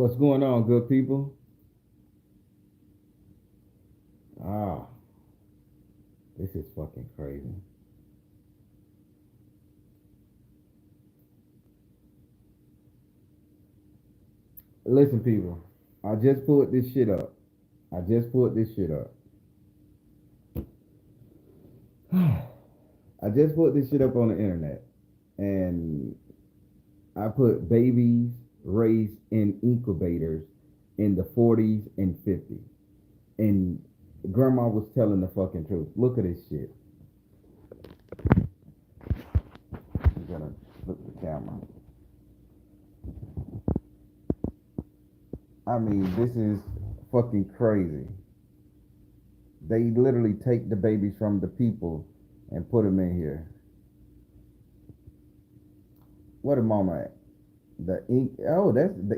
What's going on, good people? Ah, this is fucking crazy. Listen, people, I just pulled this shit up. I just pulled this shit up. I just put this shit up on the internet, and I put babies raised in incubators in the 40s and 50s. And grandma was telling the fucking truth. Look at this shit. I'm gonna flip the camera. I mean, this is fucking crazy. They literally take the babies from the people and put them in here. What a mama at? That's the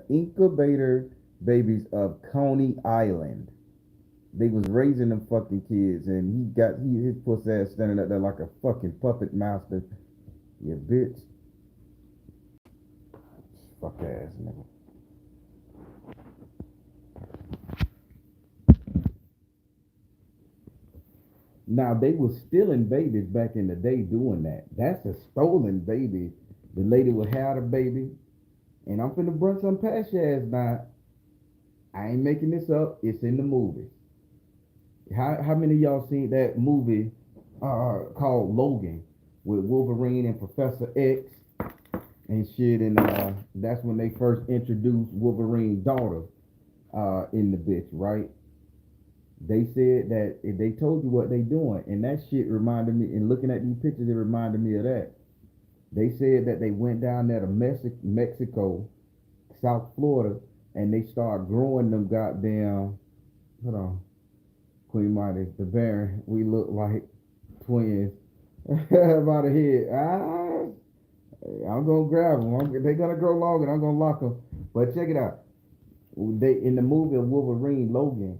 incubator babies of Coney Island. They was raising them fucking kids, and his pussy ass standing up there like a fucking puppet master. Yeah, bitch. Fuck ass nigga. Now they was stealing babies back in the day doing that. That's a stolen baby. The lady would have a baby, and I'm finna bring some past your ass now. I ain't making this up. It's in the movie. How many of y'all seen that movie called Logan with Wolverine and Professor X and shit? And that's when they first introduced Wolverine's daughter in the bitch, right? They said that if they told you what they doing, and that shit reminded me. And looking at these pictures, it reminded me of that. They said that they went down there to Mexico, South Florida, and they started growing them goddamn. Hold on, Queen Mighty, the Baron. We look like twins. By the head. I'm gonna grab them. They gonna grow long, and I'm gonna lock them. But check it out. They in the movie of Wolverine Logan,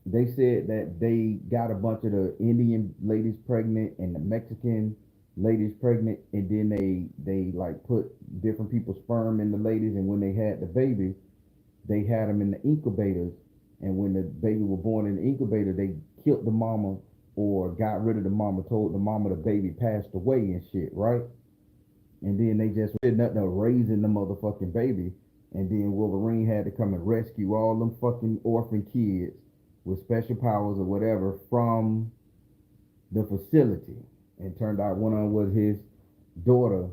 they said that they got a bunch of the Indian ladies pregnant and the Mexican ladies pregnant, and then they like put different people's sperm in the ladies, and when they had the babies, they had them in the incubators, and when the baby was born in the incubator, they killed the mama or got rid of the mama, told the mama the baby passed away and shit, right? And then they just did nothing of raising the motherfucking baby. And then Wolverine had to come and rescue all them fucking orphan kids with special powers or whatever from the facility. And turned out one of them was his daughter.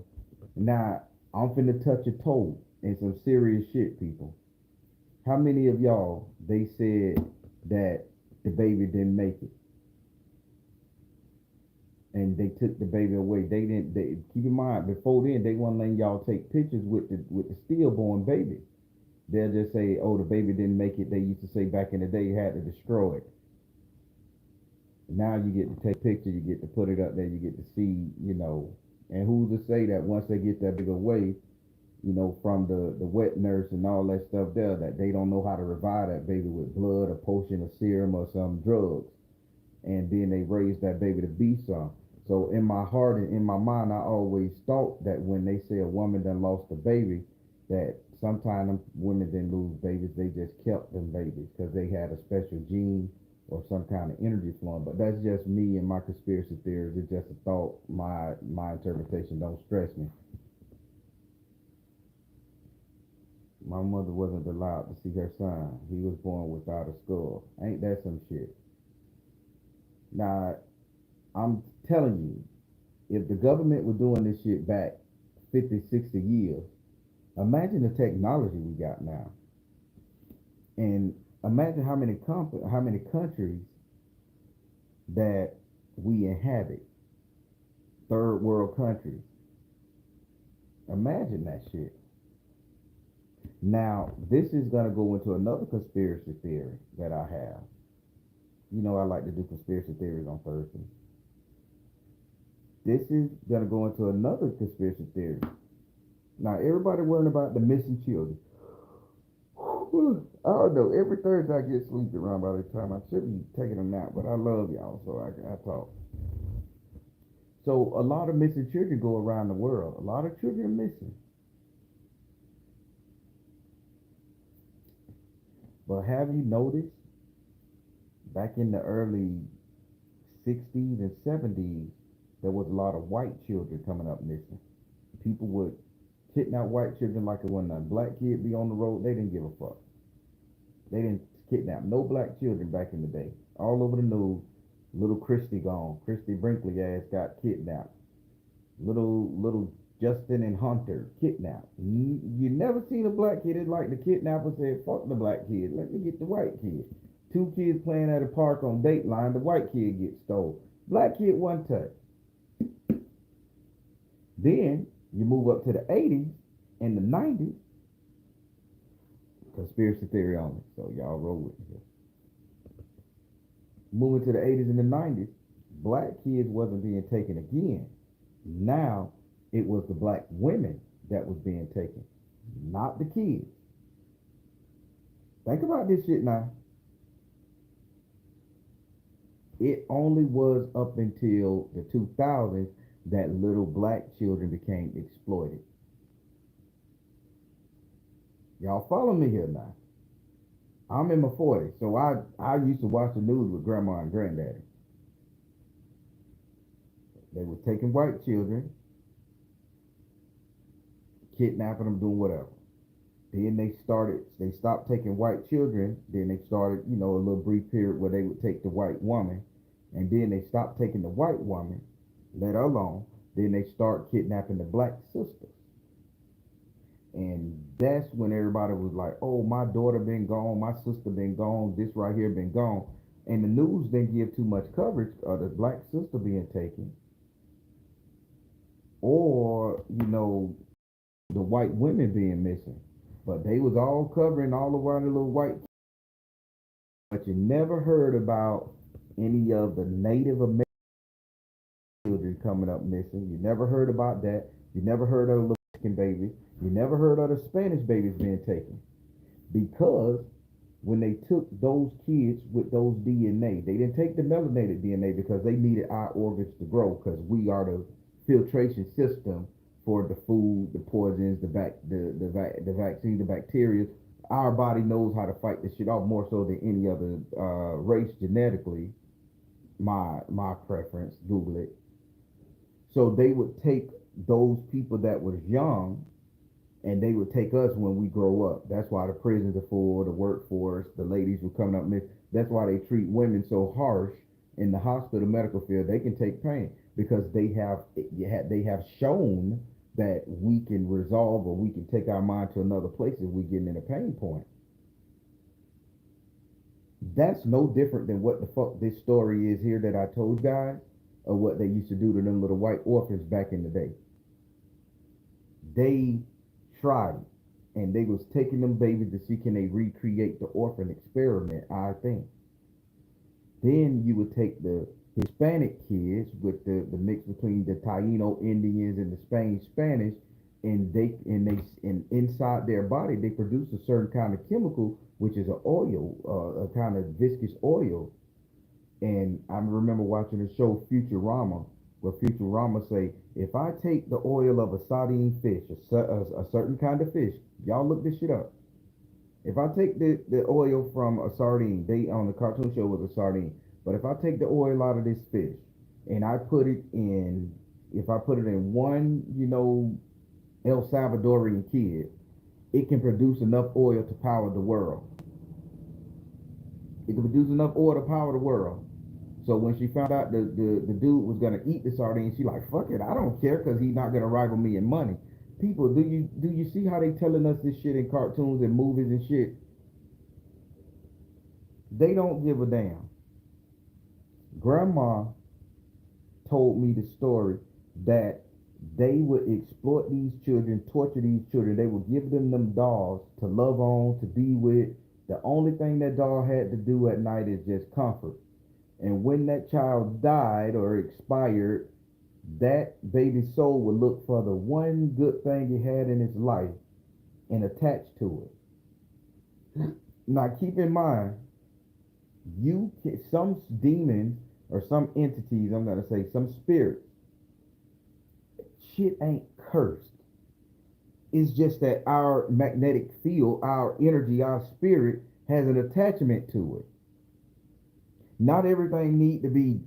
Now, I'm finna touch a toe in some serious shit, people. How many of y'all, they said that the baby didn't make it? And they took the baby away. They didn't. They keep in mind before then they weren't letting y'all take pictures with the stillborn baby. They'll just say, "Oh, the baby didn't make it." They used to say back in the day you had to destroy it. Now you get to take pictures, you get to put it up there, you get to see, And who's to say that once they get that big away, from the wet nurse and all that stuff there, that they don't know how to revive that baby with blood, a potion, a serum, or some drugs, and then they raise that baby to be some. So in my heart and in my mind, I always thought that when they say a woman done lost a baby, that sometimes women didn't lose babies, they just kept them babies because they had a special gene or some kind of energy flowing. But that's just me and my conspiracy theories. It's just a thought. My interpretation don't stress me. My mother wasn't allowed to see her son. He was born without a skull. Ain't that some shit? Now, I'm telling you, if the government were doing this shit back 50, 60 years, imagine the technology we got now. And imagine how many countries that we inhabit, third world countries. Imagine that shit. Now, this is going to go into another conspiracy theory that I have. I like to do conspiracy theories on Thursday. This is going to go into another conspiracy theory. Now, everybody worrying about the missing children. I don't know. Every Thursday I get sleepy around by this time. I should be taking a nap, but I love y'all, so I talk. So a lot of missing children go around the world. A lot of children are missing. But have you noticed back in the early 60s and 70s, there was a lot of white children coming up missing. People would kidnap white children like it wasn't a black kid be on the road. They didn't give a fuck. They didn't kidnap no black children back in the day. All over the news, little Christy gone. Christy Brinkley ass got kidnapped. Little Justin and Hunter kidnapped. You never seen a black kid that like the kidnapper said, fuck the black kid, let me get the white kid. Two kids playing at a park on Dateline, the white kid gets stole. Black kid one touch. Then you move up to the 80s and the 90s. Conspiracy theory only, so y'all roll with me. Moving to the 80s and the 90s, black kids wasn't being taken again. Now it was the black women that was being taken, not the kids. Think about this shit now. It only was up until the 2000s that little black children became exploited. Y'all follow me here now. I'm in my 40s, so I used to watch the news with grandma and granddaddy. They were taking white children, kidnapping them, doing whatever. Then they stopped taking white children. Then they started, a little brief period where they would take the white woman. And then they stopped taking the white woman, let her alone. Then they start kidnapping the black sisters. And that's when everybody was like, oh, my daughter been gone, my sister been gone, this right here been gone. And the news didn't give too much coverage of the black sister being taken. Or, the white women being missing. But they was all covering all around the little white. But you never heard about any of the Native American children coming up missing. You never heard about that. You never heard of the Mexican babies. You never heard of the Spanish babies being taken. Because when they took those kids with those DNA, they didn't take the melanated DNA because they needed our organs to grow because we are the filtration system for the food, the poisons, the vaccine, the bacteria. Our body knows how to fight this shit off more so than any other race genetically. My preference, Google it. So they would take those people that was young, and they would take us when we grow up. That's why the prisons are full, the workforce, the ladies were coming up. That's why they treat women so harsh in the hospital medical field. They can take pain because they have shown that we can resolve or we can take our mind to another place if we get in a pain point. That's no different than what the fuck this story is here that I told guys, or what they used to do to them little white orphans back in the day. They tried it, and they was taking them babies to see can they recreate the orphan experiment, I think. Then you would take the Hispanic kids with the mix between the Taino Indians and the Spanish, and inside their body they produce a certain kind of chemical, which is an oil, a kind of viscous oil. And I remember watching the show Futurama, where Futurama say, if I take the oil of a sardine fish, a certain kind of fish, y'all look this shit up. If I take the oil from a sardine, they on the cartoon show was a sardine, but if I take the oil out of this fish and if I put it in one, El Salvadorian kid, it can produce enough oil to power the world. It can produce enough oil to power the world. So when she found out the dude was gonna eat the sardine, she like, fuck it, I don't care because he's not gonna rival me in money. People, do you see how they telling us this shit in cartoons and movies and shit? They don't give a damn. Grandma told me the story that they would exploit these children, torture these children. They would give them dolls to love on, to be with. The only thing that doll had to do at night is just comfort. And when that child died or expired, that baby's soul would look for the one good thing he had in his life and attach to it. Now keep in mind, some demons or some entities, I'm going to say some spirits, shit ain't cursed. It's just that our magnetic field, our energy, our spirit has an attachment to it. Not everything need to be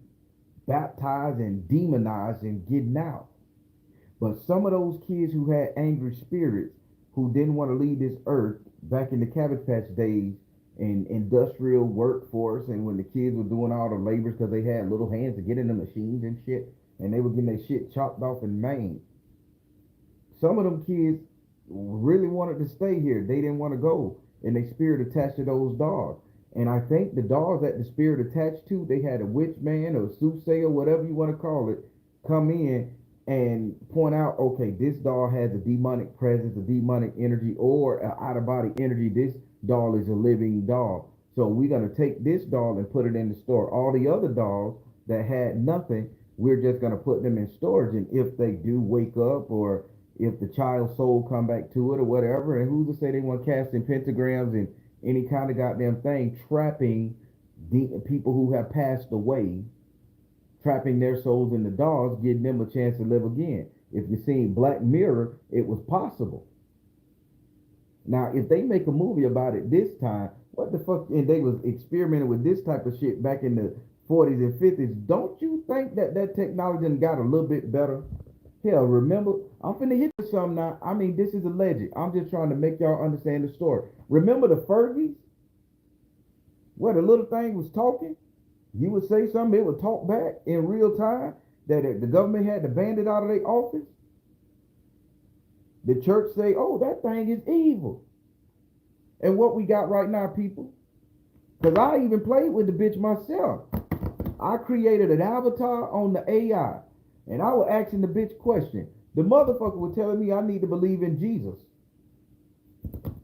baptized and demonized and getting out. But some of those kids who had angry spirits, who didn't want to leave this earth back in the Cabbage Patch days and industrial workforce, and when the kids were doing all the labors because they had little hands to get in the machines and shit, and they were getting their shit chopped off and maimed. Some of them kids really wanted to stay here. They didn't want to go, and they spirit attached to those dogs. And I think the dogs that the spirit attached to, they had a witch man or a soothsayer, whatever you want to call it, come in and point out, okay, this dog has a demonic presence, a demonic energy, or an out-of-body energy. This dog is a living dog. So we're going to take this dog and put it in the store. All the other dogs that had nothing, we're just going to put them in storage. And if they do wake up, or if the child's soul come back to it or whatever, and who's to say they want casting pentagrams and any kind of goddamn thing, trapping the people who have passed away, trapping their souls in the dogs, getting them a chance to live again. If you've seen Black Mirror, it was possible. Now, if they make a movie about it this time, what the fuck, and they was experimenting with this type of shit back in the 40s and 50s, don't you think that that technology got a little bit better? Hell, remember, I'm finna hit you something now. I mean, this is alleged. I'm just trying to make y'all understand the story. Remember the Fergies? Where the little thing was talking? You would say something, it would talk back in real time, that the government had to ban it out of their office. The church say, oh, that thing is evil. And what we got right now, people, because I even played with the bitch myself. I created an avatar on the AI, and I was asking the bitch question. The motherfucker was telling me I need to believe in Jesus.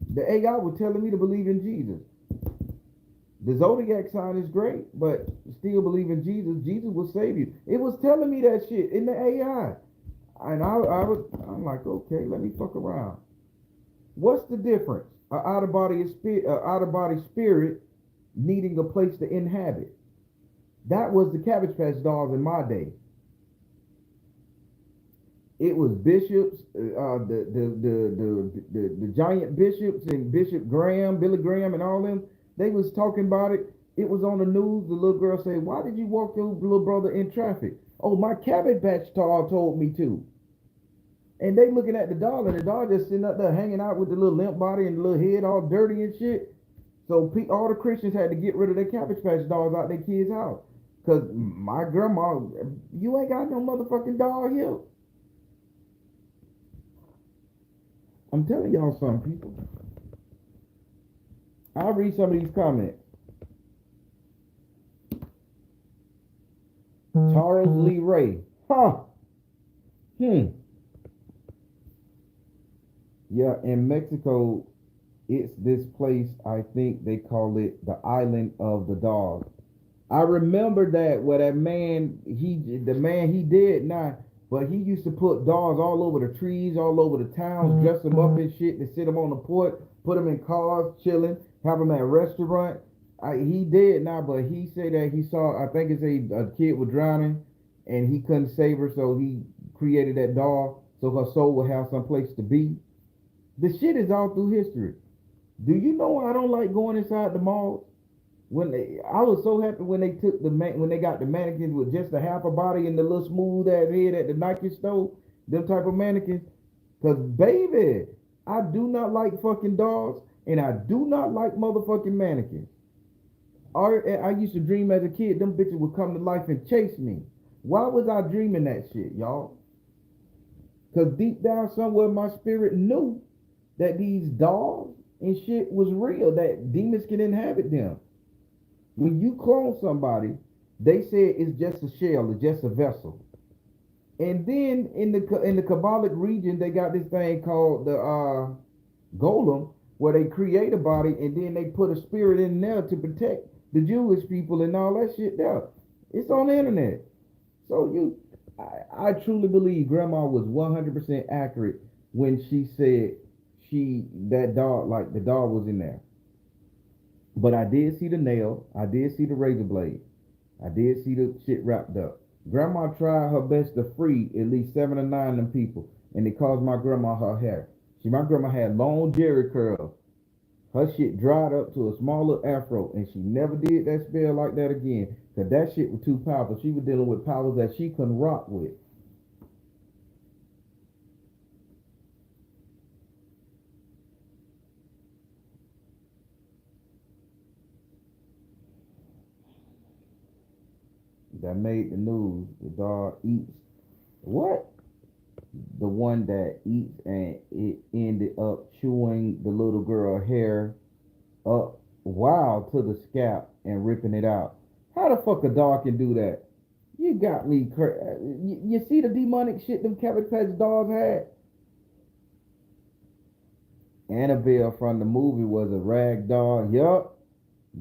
The AI was telling me to believe in Jesus. The zodiac sign is great, but still believe in Jesus. Jesus will save you. It was telling me that shit in the AI. And I'm like, okay, let me fuck around. What's the difference? An out-of-body spirit needing a place to inhabit. That was the Cabbage Patch dolls in my day. It was bishops, the giant bishops, and Bishop Graham, Billy Graham, and all them. They was talking about it. It was on the news. The little girl said, why did you walk your little brother in traffic? Oh, my Cabbage Patch doll told me to. And they looking at the doll, and the doll just sitting up there hanging out with the little limp body and the little head all dirty and shit. So all the Christians had to get rid of their Cabbage Patch dolls out their kids' house. Because my grandma, you ain't got no motherfucking doll here. I'm telling y'all something, people. I'll read some of these comments. Charles Lee Ray. Huh. Yeah, in Mexico, it's this place, I think they call it the Island of the Dogs. I remember that where that man, he dead now, but he used to put dogs all over the trees, all over the towns, dress them up and shit, to sit them on the porch, put them in cars, chilling, have them at a restaurant. He dead now, but he said that he saw, I think it's a kid was drowning, and he couldn't save her, so he created that dog so her soul would have some place to be. The shit is all through history. Do you know I don't like going inside the malls? I was so happy when they took when they got the mannequins with just a half a body and the little smooth ass head at the Nike store, them type of mannequins. Cause baby, I do not like fucking dogs, and I do not like motherfucking mannequins. I used to dream as a kid, them bitches would come to life and chase me. Why was I dreaming that shit, y'all? Cause deep down somewhere my spirit knew that these dogs and shit was real, that demons can inhabit them. When you clone somebody, they say it's just a shell, it's just a vessel. And then in the Kabbalic region, they got this thing called the golem, where they create a body and then they put a spirit in there to protect the Jewish people and all that shit there. It's on the internet. So I truly believe Grandma was 100% accurate when she said that dog, like the dog was in there. But I did see the nail. I did see the razor blade. I did see the shit wrapped up. Grandma tried her best to free at least 7 or 9 of them people, and it caused my grandma her hair. My grandma had long jerry curls. Her shit dried up to a smaller afro, and she never did that spell like that again. Cause that shit was too powerful. She was dealing with powers that she couldn't rock with. That made the news. The dog eats what? The one that eats and it ended up chewing the little girl hair up wild to the scalp and ripping it out. How the fuck a dog can do that? You got me crazy. You see the demonic shit them Cabbage Patch dogs had? Annabelle from the movie was a rag doll. Yup.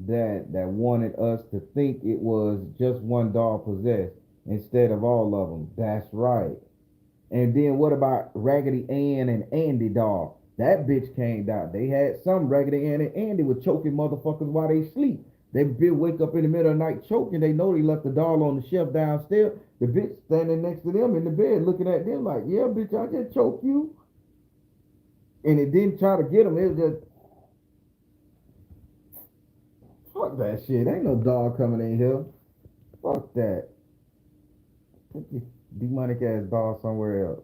That wanted us to think it was just one doll possessed instead of all of them. That's right. And then what about Raggedy Ann and Andy doll? That bitch came down. They had some Raggedy Ann and Andy were choking motherfuckers while they sleep. They bitch wake up in the middle of the night choking. They know they left the doll on the shelf downstairs. The bitch standing next to them in the bed looking at them like, yeah, bitch, I just choked you. And it didn't try to get them. It was just, fuck that shit. Ain't no dog coming in here. Fuck that. Put your demonic ass dog somewhere else.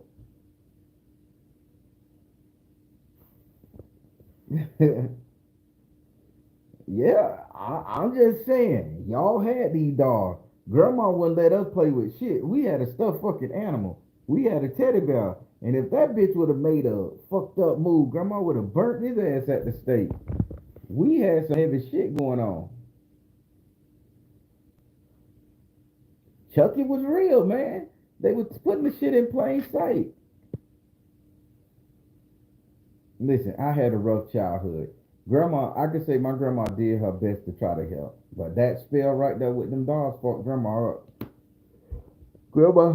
Yeah, I'm just saying, y'all had these dogs. Grandma wouldn't let us play with shit. We had a stuffed fucking animal. We had a teddy bear. And if that bitch would have made a fucked up move, Grandma would have burnt his ass at the stake. We had some heavy shit going on. Chucky was real, man. They was putting the shit in plain sight. Listen, I had a rough childhood. Grandma, I could say my grandma did her best to try to help. But that spell right there with them dogs fucked grandma up. Grandma,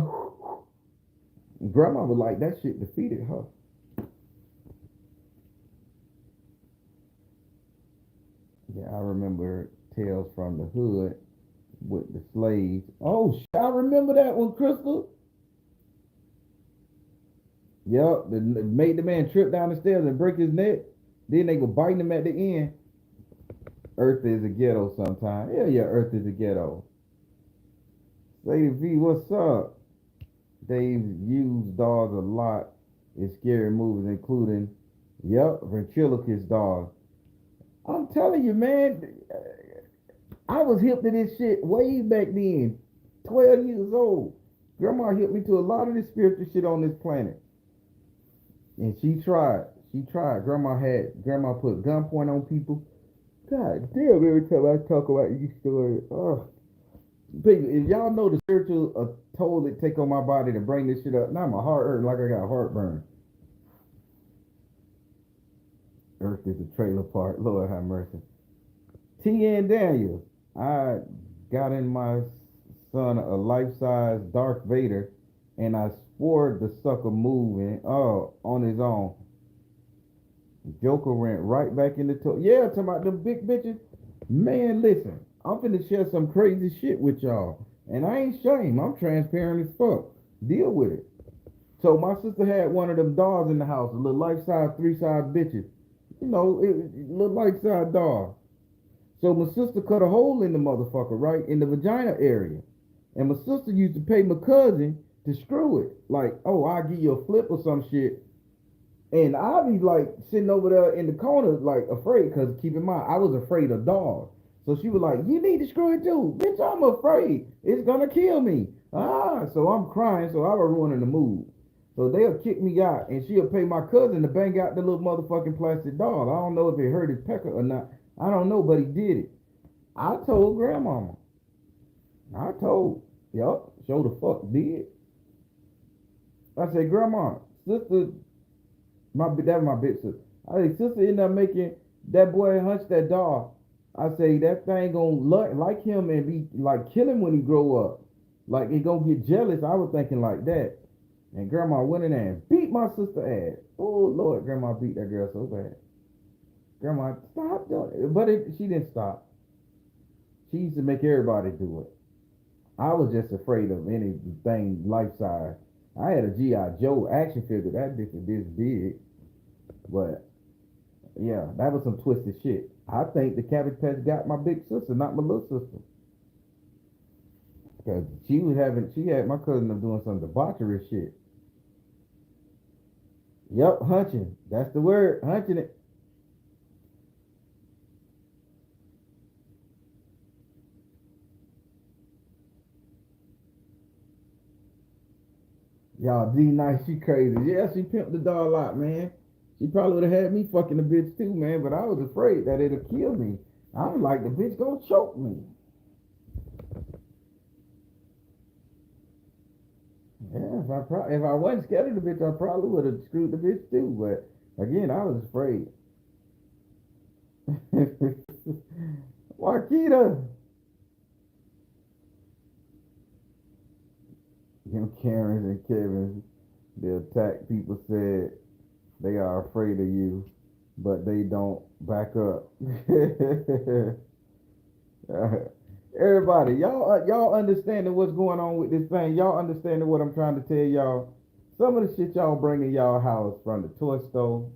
grandma was like that shit defeated her. Yeah, I remember Tales from the Hood with the slaves. Oh, I remember that one, Crystal. Yep, they made the man trip down the stairs and break his neck. Then they go biting him at the end. Earth is a ghetto sometimes. Yeah, yeah, Earth is a ghetto. Lady V, what's up? They've used dogs a lot in scary movies, including, yep, ventriloquist dogs. I'm telling you, man, I was hip to this shit way back then. 12 years old. Grandma hit me to a lot of this spiritual shit on this planet. And she tried. She tried. Grandma put gunpoint on people. God damn, every time I talk about these stories. Oh. If y'all know the spiritual toll it take on my body to bring this shit up, now my heart hurting like I got heartburn. Earth is a trailer park. Lord have mercy. T.N. Daniels. I got in my son a life-size Darth Vader, and I swore the sucker moving on his own. Joker went right back in the yeah, talking about them big bitches. Man, listen, I'm finna share some crazy shit with y'all. And I ain't shame. I'm transparent as fuck. Deal with it. So my sister had one of them dolls in the house, a little life-size, three-size bitches. You know, it little life-size doll. So my sister cut a hole in the motherfucker, right? In the vagina area. And my sister used to pay my cousin to screw it. Like, oh, I'll give you a flip or some shit. And I be like sitting over there in the corner, like afraid, because keep in mind, I was afraid of dogs. So she was like, you need to screw it too. Bitch, I'm afraid. It's gonna kill me. So I'm crying, so I was ruining the mood. So they'll kick me out, and she'll pay my cousin to bang out the little motherfucking plastic doll. I don't know if it hurt his pecker or not. I don't know, but he did it. I told grandmama. I told. Yup, show the fuck did. I said, grandma, sister, that was my big sister. I say, sister ended up making that boy hunch that dog. I say, that thing gonna like him and be like kill him when he grow up. Like he gonna get jealous. I was thinking like that. And grandma went in there and beat my sister ass. Oh Lord, grandma beat that girl so bad. Grandma, stop doing it. But she didn't stop. She used to make everybody do it. I was just afraid of anything life size. I had a G.I. Joe action figure. That bitch was this big. But Yeah, that was some twisted shit. I think the Cabbage Patch got my big sister, not my little sister. Because she had my cousin up doing some debauchery shit. Yep, hunching. That's the word, hunching it. Y'all, D Nice, she crazy. Yeah, she pimped the doll out, man. She probably would have had me fucking the bitch too, man, but I was afraid that it'll kill me. I was like, the bitch gonna choke me. Yeah, if I wasn't scared of the bitch, I probably would have screwed the bitch too. But again, I was afraid. Marquita, them Karens and Kevins, the attack people said they are afraid of you, but they don't back up. Everybody, y'all understanding what's going on with this thing? Y'all understanding what I'm trying to tell y'all? Some of the shit y'all bring in y'all house from the toy store,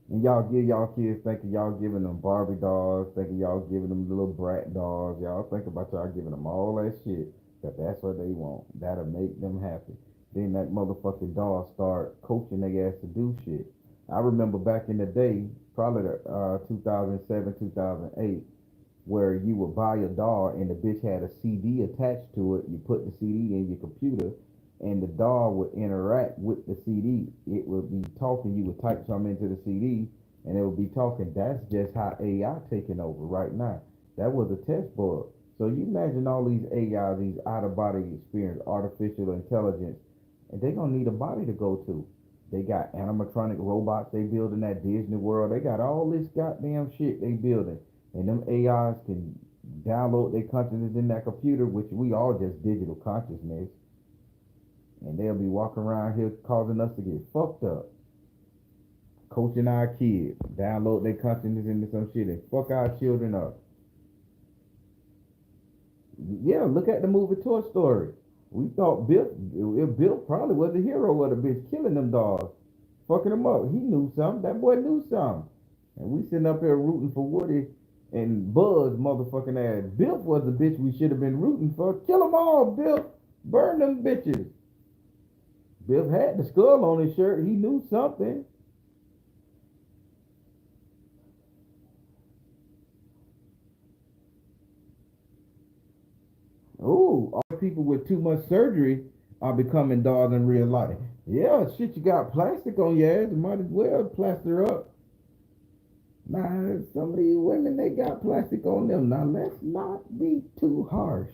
and y'all give y'all kids thinking y'all giving them Barbie dolls, thinking y'all giving them little brat dolls. Y'all think about y'all giving them all that shit, but that's what they want. That'll make them happy. Then that motherfucking doll start coaching their ass to do shit. I remember back in the day, probably the 2007, 2008, where you would buy a doll and the bitch had a CD attached to it. You put the CD in your computer and the doll would interact with the CD. It would be talking. You would type something into the CD and it would be talking. That's just how AI taking over right now. That was a test board. So you imagine all these AI, these out of body experience, artificial intelligence, and they're gonna need a body to go to. They got animatronic robots they build in that Disney World. They got all this goddamn shit they building. And them AIs can download their consciousness in that computer, which we all just digital consciousness. And they'll be walking around here causing us to get fucked up. Coaching our kids, download their consciousness into some shit and fuck our children up. Yeah, look at the movie Toy Story. We thought Bill probably was the hero of the bitch killing them dogs, fucking them up. He knew something. That boy knew something. And we sitting up here rooting for Woody and Buzz motherfucking ass. Bill was the bitch we should have been rooting for. Kill them all, Bill. Burn them bitches. Bill had the skull on his shirt. He knew something. Oh, all people with too much surgery are becoming dolls in real life. Yeah, shit, you got plastic on your ass. You might as well plaster up. Now, some of these women, they got plastic on them. Now, let's not be too harsh.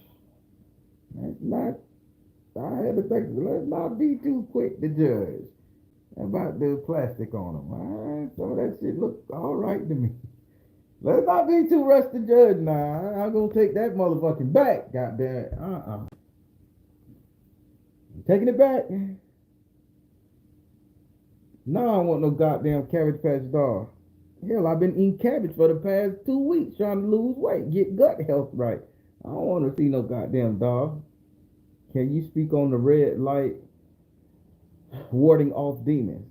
Let's not, I had to think, let's not be too quick to judge about the plastic on them. All right, some of that shit look all right to me. Let's not be too rushed to judge now. I'm gonna take that motherfucking back, goddamn. Taking it back. No, I don't want no goddamn Cabbage Patch doll. Hell, I've been eating cabbage for the past 2 weeks trying to lose weight, get gut health right. I don't want to see no goddamn doll. Can you speak on the red light warding off demons?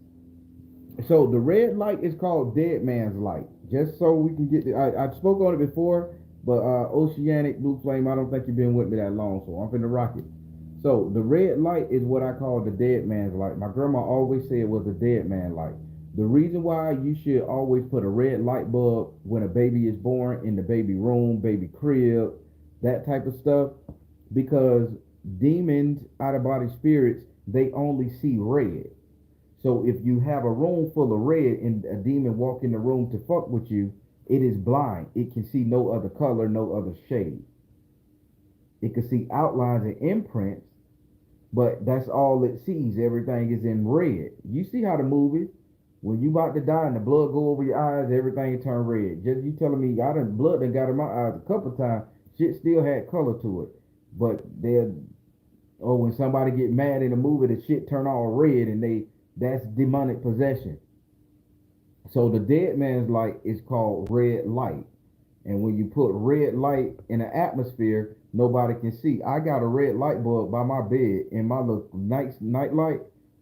So the red light is called dead man's light. Just so we can get, I spoke on it before, but Oceanic Blue Flame, I don't think you've been with me that long, so I'm finna rock it. So the red light is what I call the dead man's light. My grandma always said it was a dead man light. The reason why you should always put a red light bulb when a baby is born in the baby room, baby crib, that type of stuff, because demons, out of body spirits, they only see red. So if you have a room full of red and a demon walk in the room to fuck with you, it is blind. It can see no other color, no other shade. It can see outlines and imprints, but that's all it sees. Everything is in red. You see how the movie, when you about to die and the blood go over your eyes, everything turn red. Just you telling me I done blood that got in my eyes a couple times, shit still had color to it. But they're, or when somebody get mad in a movie, the shit turn all red and that's demonic possession. So the dead man's light is called red light. And when you put red light in an atmosphere, nobody can see. I got a red light bulb by my bed in my little night light.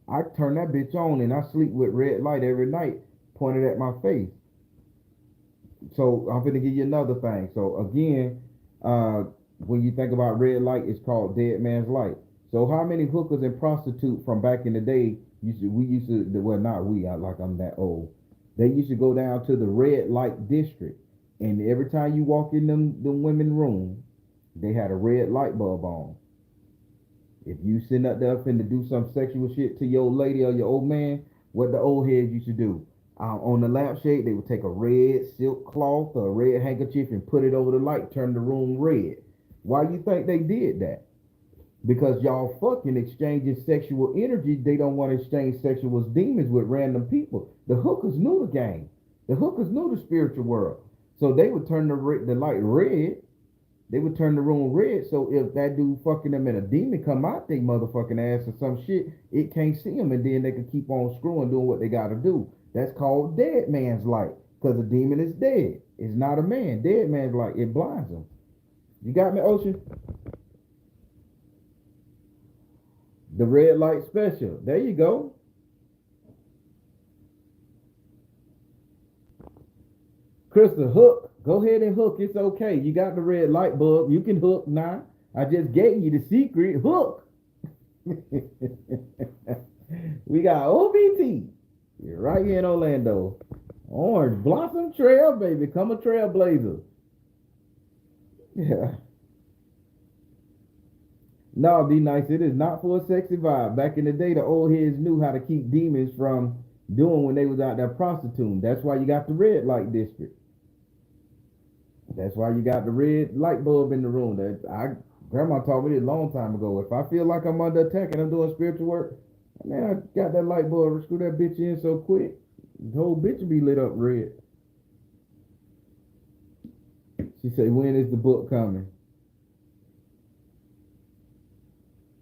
I turn that bitch on and I sleep with red light every night. pointed at my face. So I'm gonna give you another thing. So again, when you think about red light, it's called dead man's light. So how many hookers and prostitutes from back in the day used to well not we like I'm that old. They used to go down to the red light district, and every time you walk in them women room, they had a red light bulb on. If you sitting up there finna do some sexual shit to your old lady or your old man, what the old heads used to do, on the lampshade, they would take a red silk cloth or a red handkerchief and put it over the light, turn the room red. Why you think they did that? Because y'all fucking exchanging sexual energy. They don't want to exchange sexual demons with random people. The hookers knew the game. The hookers knew the spiritual world. So they would turn the light red. They would turn the room red. So if that dude fucking them and a demon come out they motherfucking ass or some shit, it can't see them, and then they can keep on screwing, doing what they got to do. That's called dead man's light, because the demon is dead. It's not a man. Dead man's light. It blinds them. You got me, Ocean? The red light special. There you go. Krista, hook. Go ahead and hook. It's okay. You got the red light bulb. You can hook now. I just gave you the secret. Hook. We got OBT. You're right here in Orlando. Orange Blossom Trail, baby. Come a trailblazer. Yeah. No, be nice. It is not for a sexy vibe. Back in the day, the old heads knew how to keep demons from doing when they was out there prostituting. That's why you got the red light district. That's why you got the red light bulb in the room. Grandma taught me this a long time ago. If I feel like I'm under attack and I'm doing spiritual work, man, I got that light bulb, screw that bitch in so quick, the whole bitch will be lit up red. She said, when is the book coming?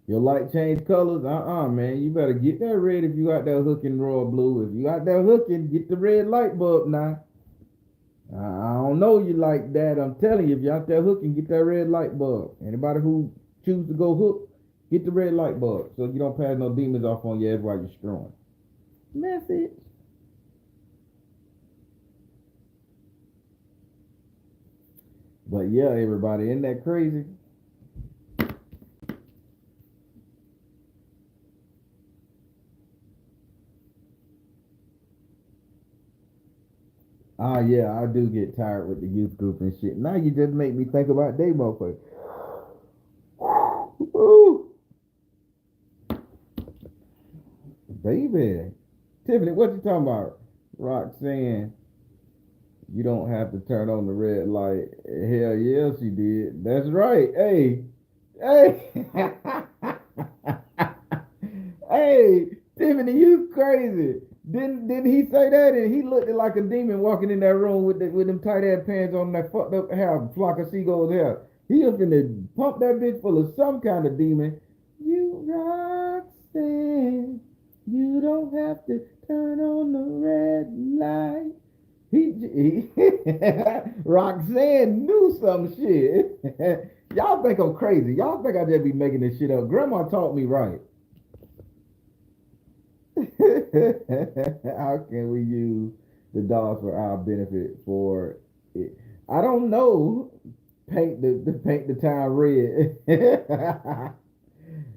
Your light change colors? Man. You better get that red if you out there hooking royal blue. If you out there hooking, get the red light bulb now. I don't know you like that. I'm telling you, if you're out there hooking, get that red light bulb. Anybody who choose to go hook, get the red light bulb so you don't pass no demons off on your ass while you're screwing. Message. But yeah, everybody, isn't that crazy? Yeah, I do get tired with the youth group and shit. Now you just make me think about they motherfuckers. Woo! Baby. Tiffany, what you talking about? Roxanne, you don't have to turn on the red light. Hell yeah, she did. That's right. Hey. Hey, Tiffany, you crazy. Didn't he say that? And he looked like a demon walking in that room with them tight ass pants on, that fucked up hair, flock of seagulls hair. He was finna pump that bitch full of some kind of demon. You Roxanne, you don't have to turn on the red light. He Roxanne knew some shit. Y'all think I'm crazy. Y'all think I just be making this shit up. Grandma taught me right. How can we use the dolls for our benefit? For it? I don't know. Paint the town red.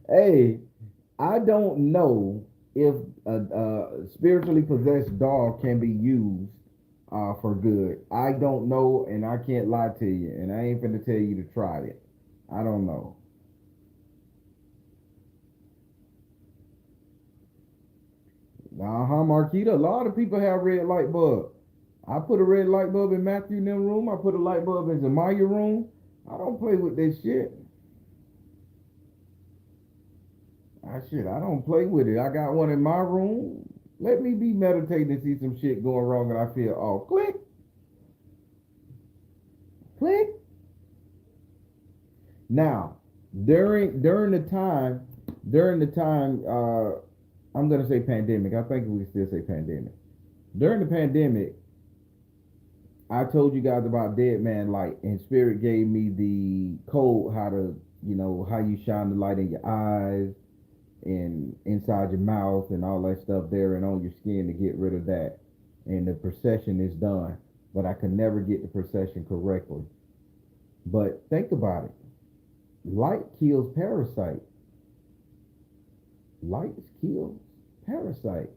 Hey, I don't know if a spiritually possessed doll can be used for good. I don't know, and I can't lie to you, and I ain't finna tell you to try it. I don't know. Marquita, a lot of people have red light bulb. I put a red light bulb in Matthew in them room. I put a light bulb in Zamaya room. I don't play with this shit. I don't play with it. I got one in my room. Let me be meditating and see some shit going wrong and I feel, oh, click. Click. Now, during the time, I'm gonna say pandemic. I think we still say pandemic. During the pandemic, I told you guys about Dead Man Light, and Spirit gave me the code how to, how you shine the light in your eyes and inside your mouth and all that stuff there and on your skin to get rid of that. and the procession is done, but I can never get the procession correctly. But think about it. Light kills parasite. Light kills parasite.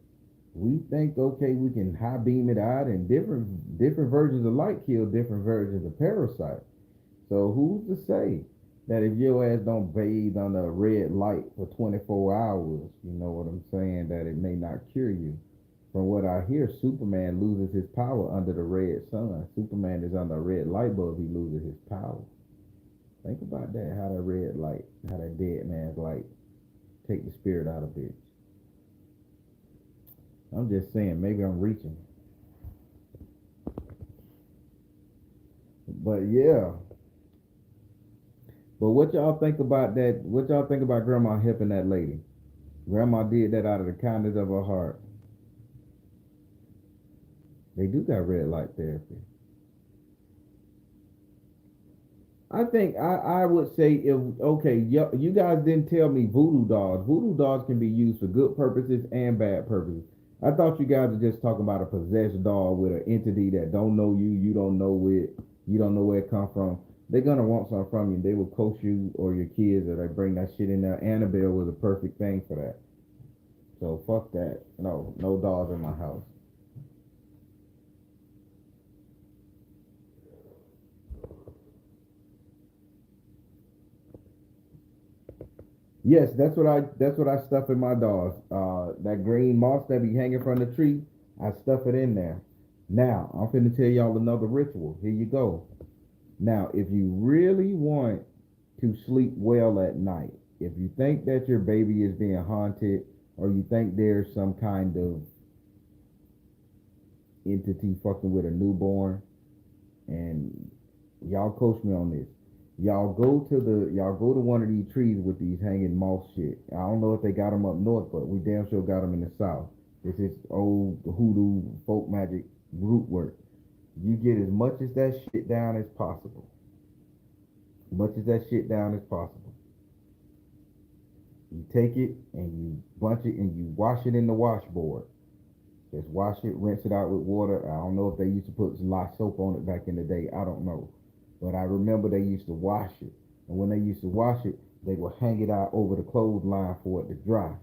We think, okay, we can high beam it out, and different versions of light kill different versions of parasite. So who's to say that if your ass don't bathe under a red light for 24 hours, you know what I'm saying, that it may not cure you? From what I hear, Superman loses his power under the red sun. Superman is under a red light bulb, he loses his power. Think about that, how that red light, how that dead man's light take the spirit out of bitch. I'm just saying, maybe I'm reaching. But yeah. But what y'all think about that? What y'all think about grandma helping that lady? Grandma did that out of the kindness of her heart. They do got red light therapy. I think I would say if okay, you guys didn't tell me voodoo dolls. Voodoo dolls can be used for good purposes and bad purposes. I thought you guys were just talking about a possessed doll with an entity that don't know you, you don't know it, you don't know where it come from. They're gonna want something from you. They will coach you or your kids, or they bring that shit in there. Annabelle was a perfect thing for that. So fuck that. No, no dolls in my house. Yes, that's what I stuff in my dolls. That green moss that be hanging from the tree, I stuff it in there. Now I'm finna tell y'all another ritual. Here you go. Now, if you really want to sleep well at night, if you think that your baby is being haunted, or you think there's some kind of entity fucking with a newborn, and y'all coach me on this. Y'all go to one of these trees with these hanging moss shit. I don't know if they got them up north, but we damn sure got them in the south. This is old hoodoo folk magic root work. You get as much as that shit down as possible. Much as that shit down as possible. You take it and you bunch it and you wash it in the washboard. Just wash it, rinse it out with water. I don't know if they used to put some lye soap on it back in the day. I don't know. But I remember they used to wash it. And when they used to wash it, they would hang it out over the clothesline for it to dry.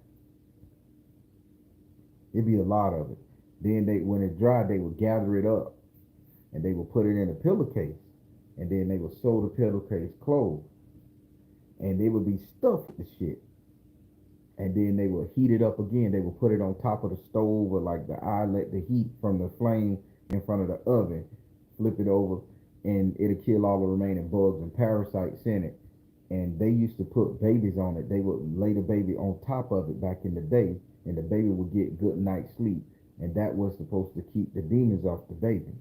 It'd be a lot of it. Then when it dried, they would gather it up and they would put it in a pillowcase. And then they would sew the pillowcase closed. And they would be stuffed with shit. And then they would heat it up again. They would put it on top of the stove or like the let the heat from the flame in front of the oven, flip it over, and it'll kill all the remaining bugs and parasites in it. And they used to put babies on it. They would lay the baby on top of it back in the day, and the baby would get good night's sleep. And that was supposed to keep the demons off the baby.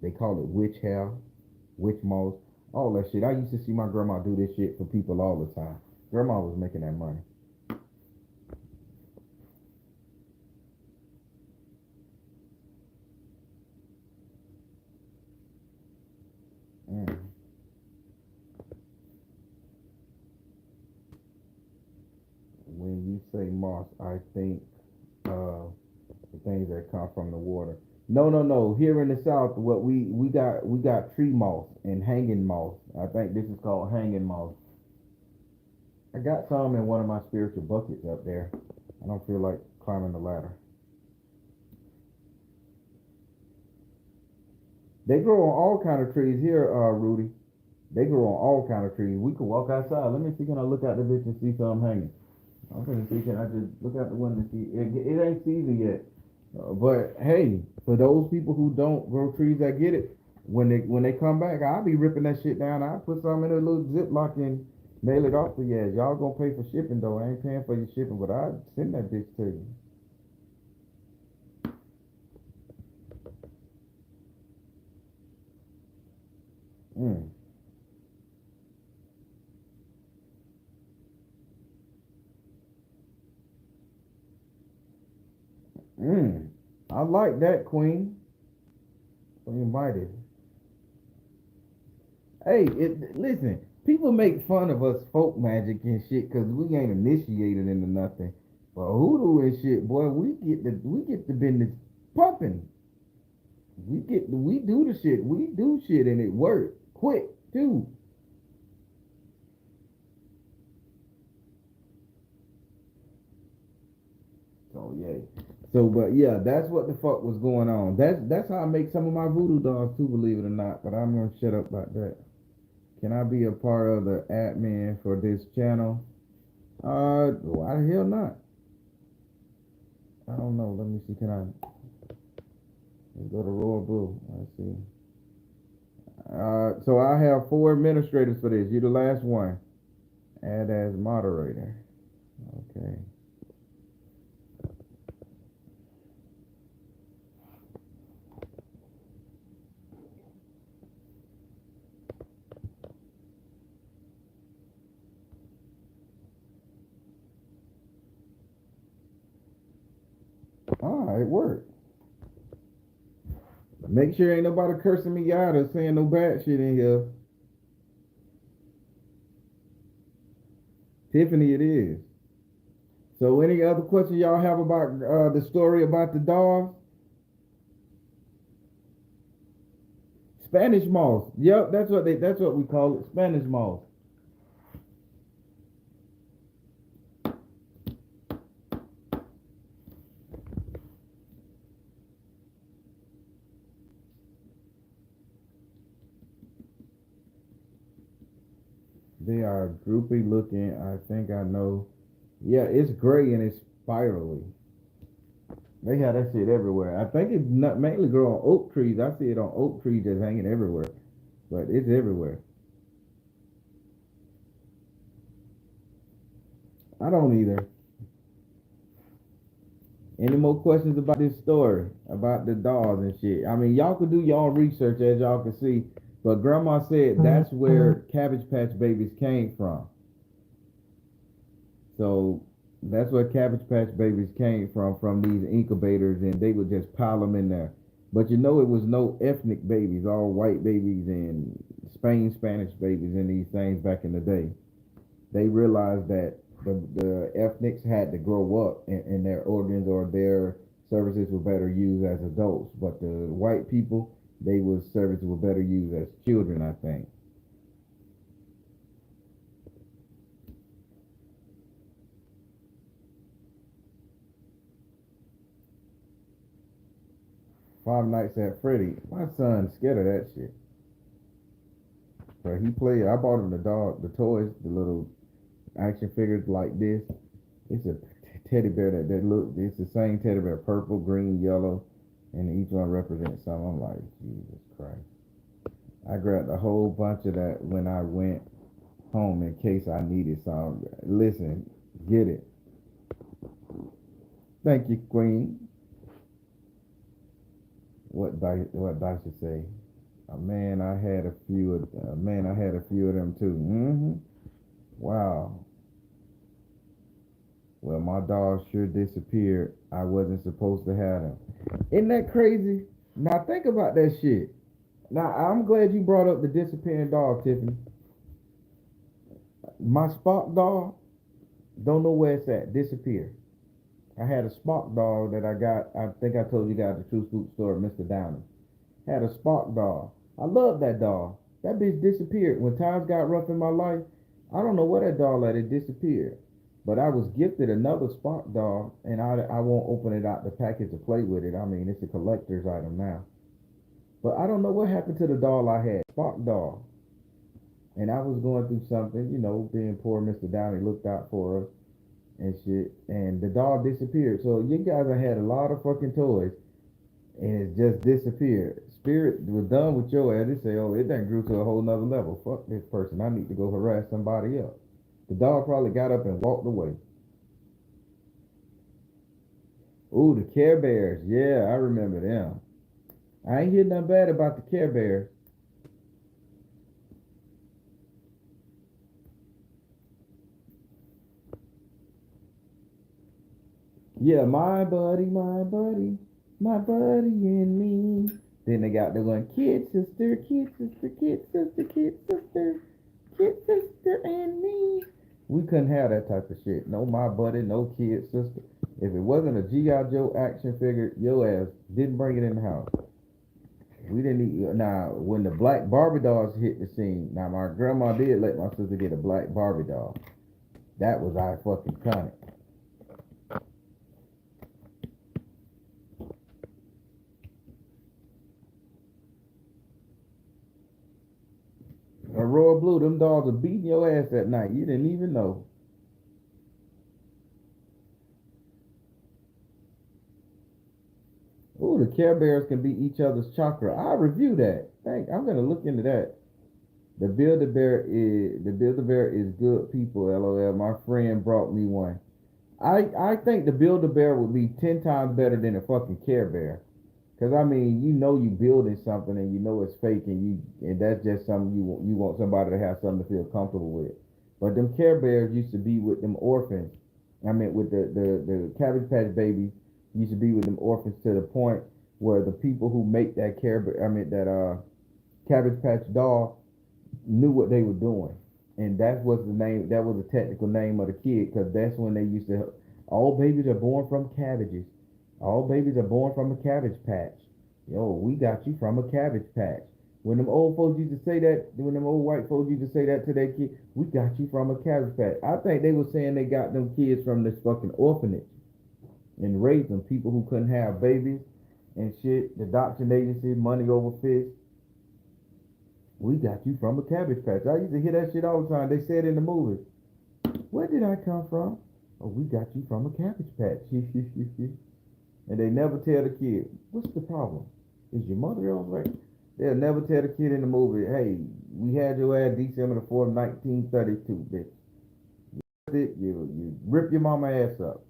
They call it witch hair, witch moss, all that shit. I used to see my grandma do this shit for people all the time. Grandma was making that money. Mm. When you say moss, I think the things that come from the water. No, no, no. Here in the south, what we got tree moss and hanging moss. I think this is called hanging moss. I got some in one of my spiritual buckets up there. I don't feel like climbing the ladder. They grow on all kind of trees here, Rudy. They grow on all kind of trees. We could walk outside. Let me see. Can I look out the bitch and see some hanging? I'm gonna see. Can I just look out the window and see? It ain't season yet. But hey, for those people who don't grow trees that get it, when they come back, I'll be ripping that shit down. I'll put some in a little ziploc and mail it off to you. Y'all gonna pay for shipping though. I ain't paying for your shipping, but I'll send that bitch to you. Mm, mm. I like that, Queen. So you invited. Hey, listen. People make fun of us folk magic and shit because we ain't initiated into nothing. But hoodoo and shit, boy, we get the business pumping. We do the shit. We do shit and it worked quick too. So yeah. So but yeah, that's what the fuck was going on. That's how I make some of my voodoo dolls too, believe it or not. But I'm gonna shut up about that. Can I be a part of the admin for this channel? Why the hell not? I don't know. Let me see. Can I? Let's go to Royal Blue. Let's see. So I have 4 administrators for this. You're the last one. Add as moderator. Okay. It worked. Make sure ain't nobody cursing me out or saying no bad shit in here. Tiffany, it is. So, any other questions y'all have about the story about the dogs? Spanish moss. Yep, that's what we call it. Spanish moss. They are droopy looking. I think I know. Yeah, it's gray and it's spirally. They have that shit everywhere. I think it's not mainly grow on oak trees. I see it on oak trees just hanging everywhere, but it's everywhere. I don't either. Any more questions about this story about the dolls and shit? I mean, y'all could do y'all research as y'all can see, but Grandma said that's where Cabbage Patch babies came from. So that's where Cabbage Patch babies came from these incubators, and they would just pile them in there. But you know, it was no ethnic babies, all white babies and Spanish babies in these things back in the day. They realized that the ethnics had to grow up and their organs or their services were better used as adults. But the white people, they was services were better used as children, I think. 5 Nights at Freddy. My son's scared of that shit. But he played. I bought him the toys, the little action figures like this. It's a teddy bear that look. It's the same teddy bear, purple, green, yellow, and each one represents something. I'm like, Jesus Christ. I grabbed a whole bunch of that when I went home in case I needed some. Listen, get it. Thank you, Queen. What Dice should say? Man, I had a few of man, I had a few of them too. Wow. Well, my dog sure disappeared. I wasn't supposed to have him. Isn't that crazy? Now think about that shit. Now I'm glad you brought up the disappearing dog, Tiffany. My Spock dog, don't know where it's at. Disappeared. I had a Spock dog that I got. I think I told you guys the True Scoop story, Mr. Downey. Had a Spock dog. I love that dog. That bitch disappeared. When times got rough in my life, I don't know where that dog at. It disappeared. But I was gifted another Spock dog, and I won't open it out the package to play with it. I mean, it's a collector's item now. But I don't know what happened to the dog I had, Spock dog. And I was going through something, being poor. Mr. Downey looked out for us and shit, and the dog disappeared. So you guys have had a lot of fucking toys, and it just disappeared. Spirit was done with your ass. They say, oh, it done grew to a whole nother level. Fuck this person. I need to go harass somebody else. The dog probably got up and walked away. Ooh, the Care Bears. Yeah, I remember them. I ain't hear nothing bad about the Care Bears. Yeah, my buddy and me. Then they got the one kid sister, kid sister, kid sister, kid sister, kid sister and me. We couldn't have that type of shit. No, my buddy, no kid sister. If it wasn't a G.I. Joe action figure, your ass didn't bring it in the house. We didn't eat. Now, when the black Barbie dolls hit the scene, now my grandma did let my sister get a black Barbie doll. That was our fucking iconic. A Royal Blue, them dolls are beating your ass at night. You didn't even know. Ooh, the Care Bears can beat each other's chakra. I review that. I'm gonna look into that. The Build-A-Bear is good people. LOL. My friend brought me one. I think the Build-A-Bear would be 10 times better than a fucking Care Bear. Cause I mean, you building something and you know it's fake and that's just something you want somebody to have something to feel comfortable with. But them Care Bears used to be with them orphans. I mean, with the Cabbage Patch babies used to be with them orphans to the point where the people who make that Care Bear, I mean that Cabbage Patch doll knew what they were doing, and that was the name. That was the technical name of the kid, because that's when they used to. All babies are born from cabbages. All babies are born from a cabbage patch. Yo, we got you from a cabbage patch. When them old folks used to say that, when them old white folks used to say that to their kids, we got you from a cabbage patch. I think they were saying they got them kids from this fucking orphanage and raised them. People who couldn't have babies and shit. The adoption agency, money over fist. We got you from a cabbage patch. I used to hear that shit all the time. They said in the movies. Where did I come from? Oh, we got you from a cabbage patch. And they never tell the kid, what's the problem? Is your mother all right? They'll never tell the kid in the movie, hey, we had your ass December the 4th, 1932, bitch. You rip your mama ass up.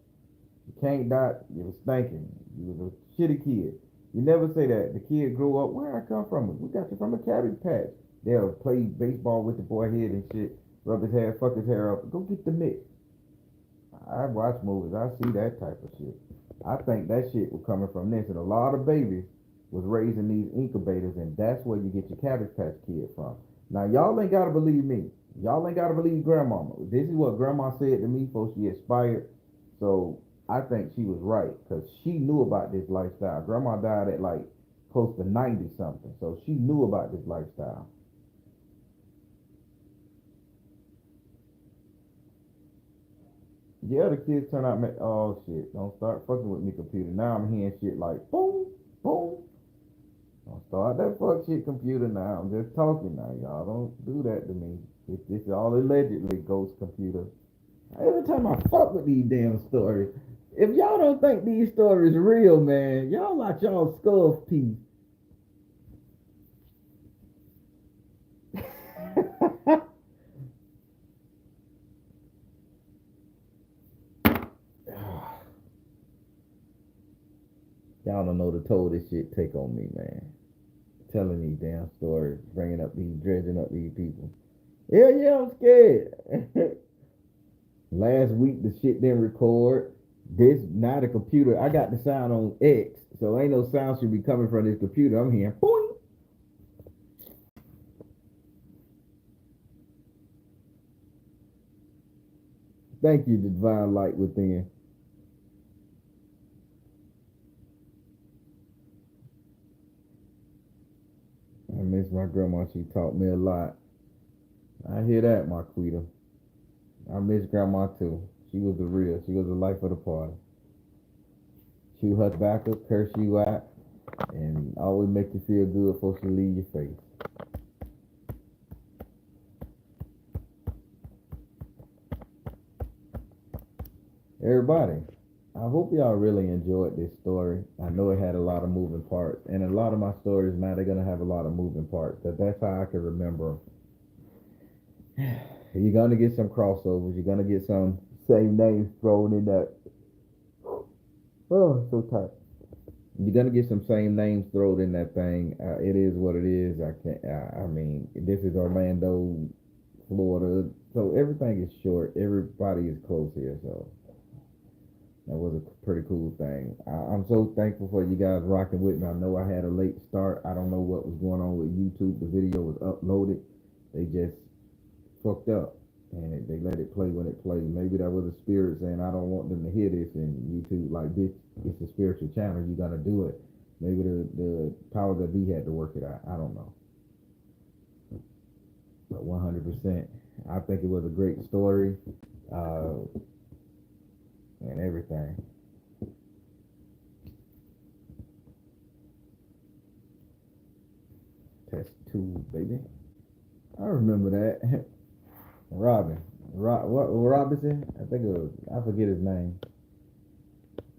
You can't die. You was stinking. You was a shitty kid. You never say that. The kid grew up. Where I come from? We got you from a cabbage patch. They'll play baseball with the boy head and shit. Rub his hair, fuck his hair up. Go get the mitt. I watch movies. I see that type of shit. I think that shit was coming from this. And a lot of babies was raised in these incubators, and that's where you get your Cabbage Patch Kid from. Now, y'all ain't got to believe me. Y'all ain't got to believe grandmama. This is what grandma said to me before she expired. So I think she was right, because she knew about this lifestyle. Grandma died at like close to 90 something. So she knew about this lifestyle. Yeah, the kids turn out, oh shit, don't start fucking with me, computer. Now I'm hearing shit like, boom, boom. Don't start that fuck shit, computer, now. I'm just talking now, y'all. Don't do that to me. This is all allegedly, ghost computer. Every time I fuck with these damn stories, if y'all don't think these stories real, man, y'all like y'all skull piece. Y'all don't know the toll this shit take on me, man. Telling these damn stories, bringing up these, dredging up these people. Yeah, yeah, I'm scared. Last week the shit didn't record. This now the computer. I got the sound on X, so ain't no sound should be coming from this computer. I'm hearing boing. Thank you, divine light within. I miss my grandma. She taught me a lot. I hear that, Marquita. I miss grandma too. She was the real. She was the life of the party. Chew her tobacco, curse you out, and always make you feel good before she leave your face. Everybody, I hope y'all really enjoyed this story. I know it had a lot of moving parts, and a lot of my stories now they're gonna have a lot of moving parts. That's how I can remember them. You're gonna get some crossovers. You're gonna get some same names thrown in that. Oh, so tight. You're gonna get some same names thrown in that thing. It is what it is. I can't. I mean, this is Orlando, Florida, so everything is short. Everybody is close here, so that was a pretty cool thing. I'm so thankful for you guys rocking with me. I know I had a late start. I don't know what was going on with YouTube. The video was uploaded. They just fucked up and they let it play when it played. Maybe that was a spirit saying, I don't want them to hear this. And YouTube, like, this, it's a spiritual channel. You got to do it. Maybe the powers that be had to work it out. I don't know. But 100%, I think it was a great story uh, and everything. Test tube, baby. I remember that. Robin. What Robinson? I think it was. I forget his name.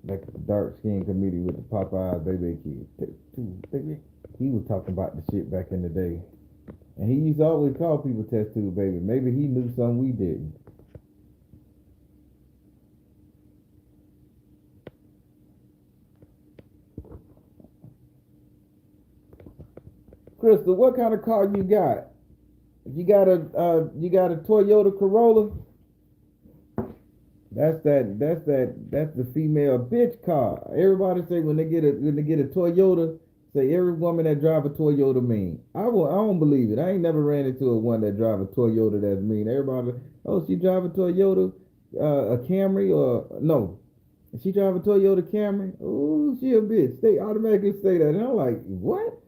Like the dark skinned comedian with the Popeye baby kid. Test tube, baby. He was talking about the shit back in the day. And he used to always call people test tube baby. Maybe he knew something we didn't. Crystal, what kind of car you got? You got a Toyota Corolla? That's the female bitch car. Everybody say when they get a Toyota, say every woman that drive a Toyota mean. I don't believe it. I ain't never ran into a one that drive a Toyota that's mean. Everybody, oh, she drive a Toyota, a Camry, or no, she drive a Toyota Camry. Oh, she a bitch. They automatically say that, and I'm like, what?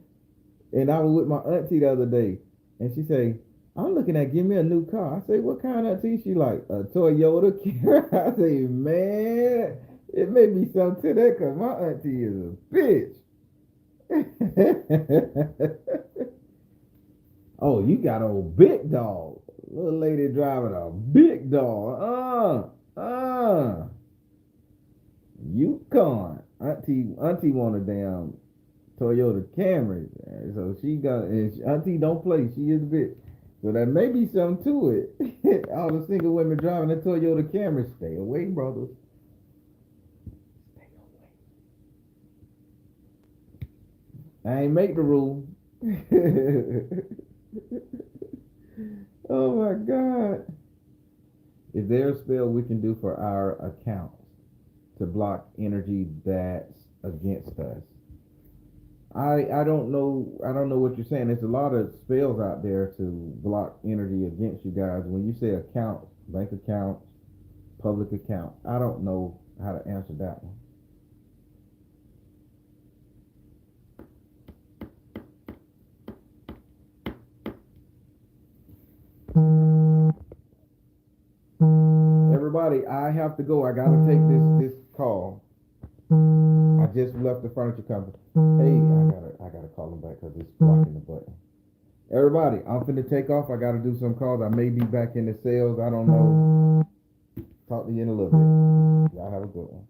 And I was with my auntie the other day, and she say, I'm looking at give me a new car. I say, what kind of auntie? She like, a Toyota Camry. I say, man, it may be something to that because my auntie is a bitch. Oh, you got a big dog. Little lady driving a big dog. Yukon. Auntie want a damn Toyota Camry. So she got, and auntie don't play. She is a bitch. So there may be something to it. All the single women driving a Toyota Camry, stay away, brothers. Stay away. I ain't make the rule. Oh my God. Is there a spell we can do for our accounts to block energy that's against us? I don't know what you're saying. There's a lot of spells out there to block energy against you guys. When you say accounts, bank accounts, public accounts, I don't know how to answer that one. Everybody, I have to go. I gotta take this call. I just left the furniture company. Hey, I gotta call them back because it's blocking the button. Everybody, I'm finna take off. I gotta do some calls. I may be back in the sales. I don't know. Talk to you in a little bit. Y'all have a good one.